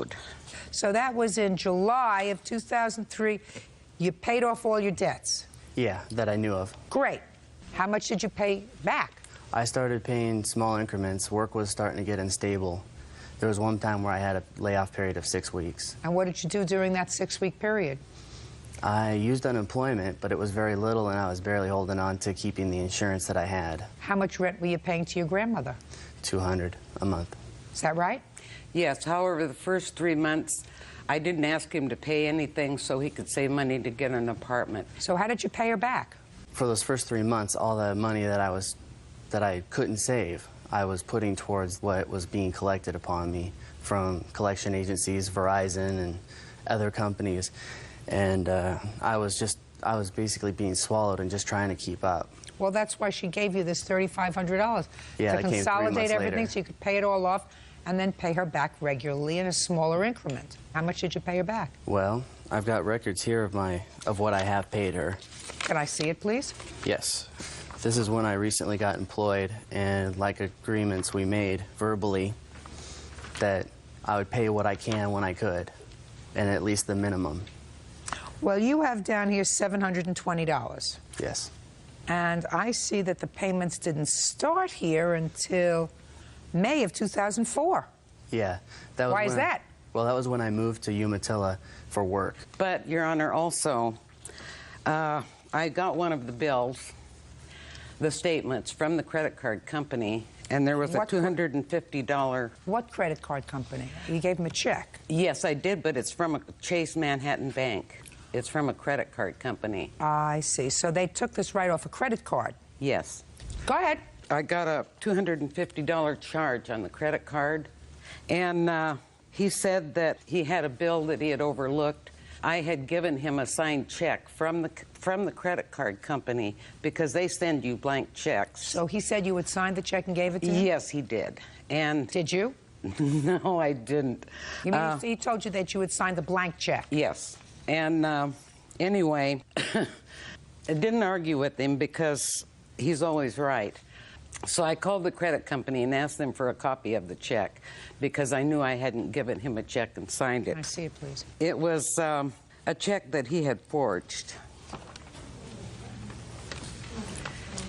owed. So that was in July of 2003. You paid off all your debts. Yeah, that I knew of. Great. How much did you pay back? I started paying small increments. Work was starting to get unstable. There was one time where I had a layoff period of 6 weeks. And what did you do during that 6-week period? I used unemployment, but it was very little, and I was barely holding on to keeping the insurance that I had. How much rent were you paying to your grandmother? $200 a month. Is that right? Yes, however, the first 3 months, I didn't ask him to pay anything so he could save money to get an apartment. So how did you pay her back? For those first 3 months, all the money that I couldn't save, I was putting towards what was being collected upon me from collection agencies, Verizon, and other companies. And I was basically being swallowed and just trying to keep up. Well, that's why she gave you this $3,500 Yeah, to that came 3 consolidate months everything later. so you could pay it all off and then pay her back regularly in a smaller increment. How much did you pay her back? Well, I've got records here of what I have paid her. Can I see it, please? Yes. This is when I recently got employed, and like agreements we made verbally that I would pay what I can when I could, and at least the minimum. Well, you have down here $720. Yes. And I see that the payments didn't start here until May of 2004. Yeah. That was Why is that? Well, that was when I moved to Umatilla for work. But, Your Honor, also, I got one of the bills, the statements from the credit card company, and there was a $250... What credit card company? You gave him a check. Yes, I did, but it's from a Chase Manhattan Bank. It's from a credit card company. I see. So they took this right off a credit card. Yes. Go ahead. I got a $250 charge on the credit card, and he said that he had a bill that he had overlooked. I had given him a signed check from the credit card company because they send you blank checks. So he said you had signed the check and gave it to him? Yes, he did. And did you? No, I didn't. You mean he told you that you had signed the blank check? Yes. And anyway, I didn't argue with him because he's always right. So I called the credit company and asked them for a copy of the check because I knew I hadn't given him a check and signed it. Can I see it, please? It was a check that he had forged.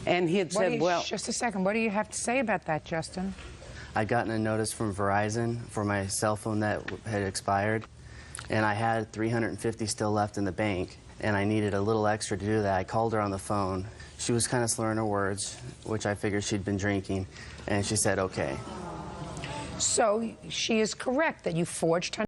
And he had said, well... Just a second. What do you have to say about that, Justin? I'd gotten a notice from Verizon for my cell phone that had expired, and I had $350 still left in the bank, and I needed a little extra to do that. I called her on the phone. She was kind of slurring her words, which I figured she'd been drinking, and she said, okay. So she is correct that you forged her